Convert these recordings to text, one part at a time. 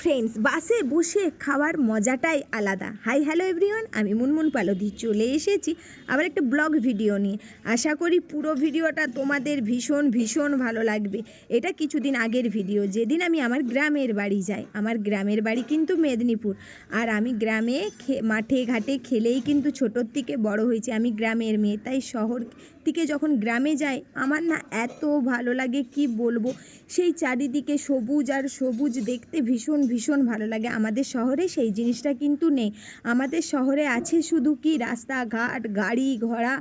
Friends, বাসে বসে খাওয়ার মজাটাই আলাদা। হাই হ্যালো এভরিওয়ান, আমি মুনমুন পালোধি চলে এসেছি আবার একটা ব্লগ ভিডিও নিয়ে। আশা করি পুরো ভিডিওটা তোমাদের ভীষণ ভীষণ ভালো লাগবে। এটা কিছুদিন আগের ভিডিও, যেদিন আমি আমার গ্রামের বাড়ি যাই। আমার গ্রামের বাড়ি কিন্তু মেদিনীপুর, আর আমি গ্রামে মাঠে ঘাটে খেলেই কিন্তু ছোটোর থেকে বড় হয়েছি। আমি গ্রামের মেয়ে, তাই শহর থেকে যখন গ্রামে যাই আমার না এত ভালো লাগে কি বলবো। সেই চারিদিকে সবুজ আর সবুজ দেখতে ভীষণ ভীষণ ভালো লাগে। আমাদের শহরে সেই জিনিসটা কিন্তু নেই। আমাদের শহরে আছে শুধু কি রাস্তাঘাট, গাড়ি ঘোড়া,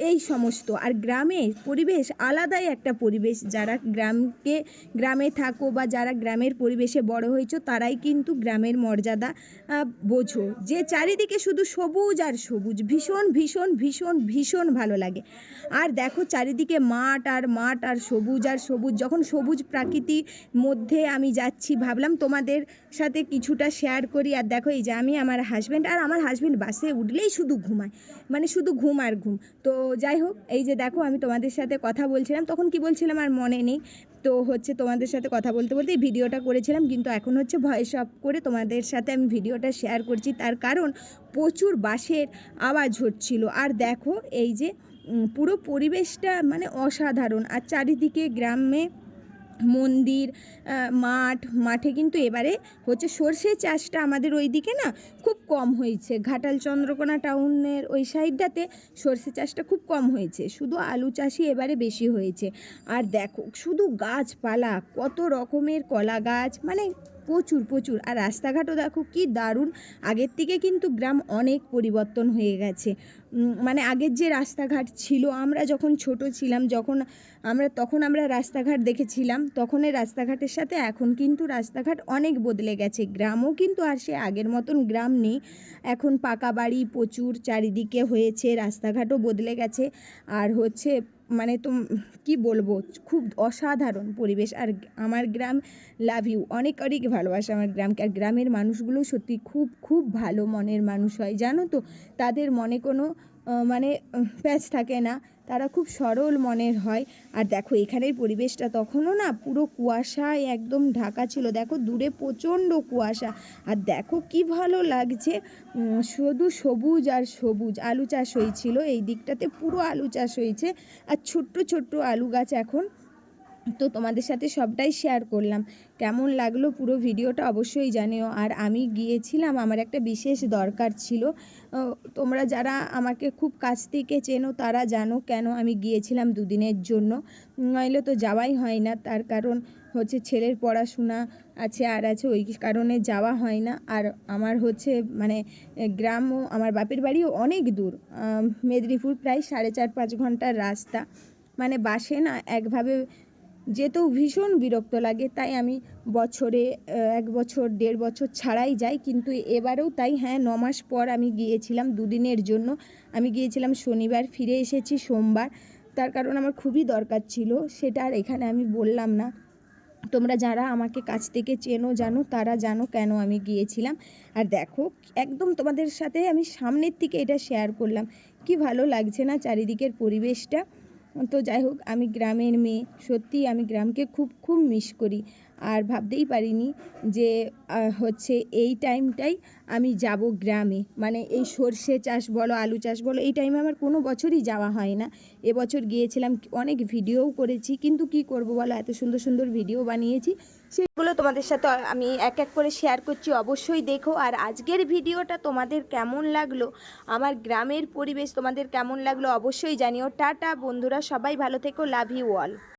এই সমস্ত। আর গ্রামের পরিবেশ আলাদাই একটা পরিবেশ। যারা গ্রামে থাকো বা যারা গ্রামের পরিবেশে বড় হয়েছো তারাই কিন্তু গ্রামের মর্যাদা বোঝো, যে চারিদিকে শুধু সবুজ আর সবুজ, ভীষণ ভীষণ ভীষণ ভীষণ ভালো লাগে। আর দেখো চারিদিকে মাঠ আর সবুজ আর সবুজ। যখন সবুজ প্রাকৃতির মধ্যে আমি যাচ্ছি, ভাবলাম তোমাদের সাথে কিছুটা শেয়ার করি। আর দেখো এই যে আমি, আমার হাজব্যান্ড বাসে উঠলেই শুধু ঘুমায়, মানে শুধু ঘুম আর ঘুম। তো যাই হোক, এই যে দেখো আমি তোমাদের সাথে কথা বলছিলাম, তখন কি বলছিলাম আর মনে নেই। তো তোমাদের সাথে কথা বলতে বলতে এই ভিডিওটা করেছিলাম, কিন্তু এখন ভয়েস অফ করে তোমাদের সাথে আমি ভিডিওটা শেয়ার করছি। তার কারণ প্রচুর বাসের আওয়াজ হচ্ছিল। আর দেখো এই যে পুরো পরিবেশটা মানে অসাধারণ। আর চারিদিকে গ্রামে মন্দির, মাঠে কিন্তু এবারে সর্ষে চাষটা আমাদের ওই দিকে না খুব কম হয়েছে। ঘাটাল চন্দ্রকোনা টাউনের ওই সাইডটাতে সর্ষে চাষটা খুব কম হয়েছে, শুধু আলু চাষই এবারে বেশি হয়েছে। আর দেখো শুধু গাছপালা, কত রকমের কলা গাছ, মানে প্রচুর প্রচুর। আর রাস্তাঘাটও দেখো কি দারুণ। আগের থেকে কিন্তু গ্রাম অনেক পরিবর্তন হয়ে গেছে। মানে আগের যে রাস্তাঘাট ছিল, আমরা যখন ছোট ছিলাম, তখন আমরা রাস্তাঘাট দেখেছিলাম, তখনের রাস্তাঘাটের সাথে এখন কিন্তু রাস্তাঘাট অনেক বদলে গেছে। গ্রামও কিন্তু আর সে আগের মতন গ্রাম নেই। এখন পাকা বাড়ি প্রচুর চারিদিকে হয়েছে, রাস্তাঘাটও বদলে গেছে। আর মানে কি বলবো, খুব অসাধারণ পরিবেশ। আর আমার গ্রাম লাভ ইউ, অনেক অনেক ভালোবাসা আমার গ্রামকে। আর গ্রামের মানুষগুলো সত্যি খুব খুব ভালো মনের মানুষ হয়, জানো তো। তাদের মনে কোনো মানে প্যাচ থাকে না, তারা খুব সরল মনের হয়। আর দেখো এখানের পরিবেশটা তখনও না পুরো কুয়াশায় একদম ঢাকা ছিল। দেখো দূরে প্রচণ্ড কুয়াশা, আর দেখো কি ভালো লাগছে, শুধু সবুজ আর সবুজ। আলু চাষ হয়েছিল এই দিকটাতে, পুরো আলু চাষ হয়েছে, আর ছোট্ট ছোট্ট আলু গাছ এখন। তো তোমাদের সাথে সবটাই শেয়ার করলাম। কেমন লাগলো পুরো ভিডিওটা অবশ্যই জানিও। আর আমি গিয়েছিলাম, আমার একটা বিশেষ দরকার ছিল। তোমরা যারা আমাকে খুব কাছ থেকে চেনো তারা জানো কেন আমি গিয়েছিলাম দুদিনের জন্য, নইলে তো যাওয়াই হয় না। তার কারণ ছেলের পড়াশোনা আছে আর আছে, ওই কারণে যাওয়া হয় না। আর আমার মানে গ্রামও, আমার বাপের বাড়িও অনেক দূর, মেদিনীপুর, প্রায় 4.5-5 ঘন্টার রাস্তা। মানে বাসে না একভাবে যেতেও ভীষণ বিরক্ত লাগে। তাই আমি বছরে 1 বছর 1.5 বছর ছাড়াই যাই। কিন্তু এবারেও তাই, হ্যাঁ 9 মাস পর আমি গিয়েছিলাম দুদিনের জন্য। আমি গিয়েছিলাম শনিবার, ফিরে এসেছি সোমবার। তার কারণ আমার খুবই দরকার ছিল, সেটা আর এখানে আমি বললাম না। তোমরা যারা আমাকে কাছ থেকে চেনো জানো, তারা জানো কেন আমি গিয়েছিলাম। আর দেখো একদম তোমাদের সাথে আমি সামনের থেকে এটা শেয়ার করলাম, কি ভালো লাগছে না চারিদিকের পরিবেশটা। তো যাই হোক, আমি গ্রামের মেয়ে, সত্যিই আমি গ্রামকে খুব খুব মিস করি। আর ভাবতেই পারিনি যে এই টাইমটাই আমি যাব গ্রামে। মানে এই সর্ষে চাষ বলো, আলু চাষ বলো, এই টাইমে আমার কোনো বছরই যাওয়া হয় না। এবছর গিয়েছিলাম, অনেক ভিডিওও করেছি, কিন্তু কি করব বলো, এত সুন্দর সুন্দর ভিডিও বানিয়েছি, সেগুলো তোমাদের সাথে আমি এক এক করে শেয়ার করছি, অবশ্যই দেখো। আর আজকের ভিডিওটা তোমাদের কেমন লাগলো, আমার গ্রামের পরিবেশ তোমাদের কেমন লাগলো অবশ্যই জানিও। টাটা বন্ধুরা, সবাই ভালো থেকো, লাভ ইউ অল।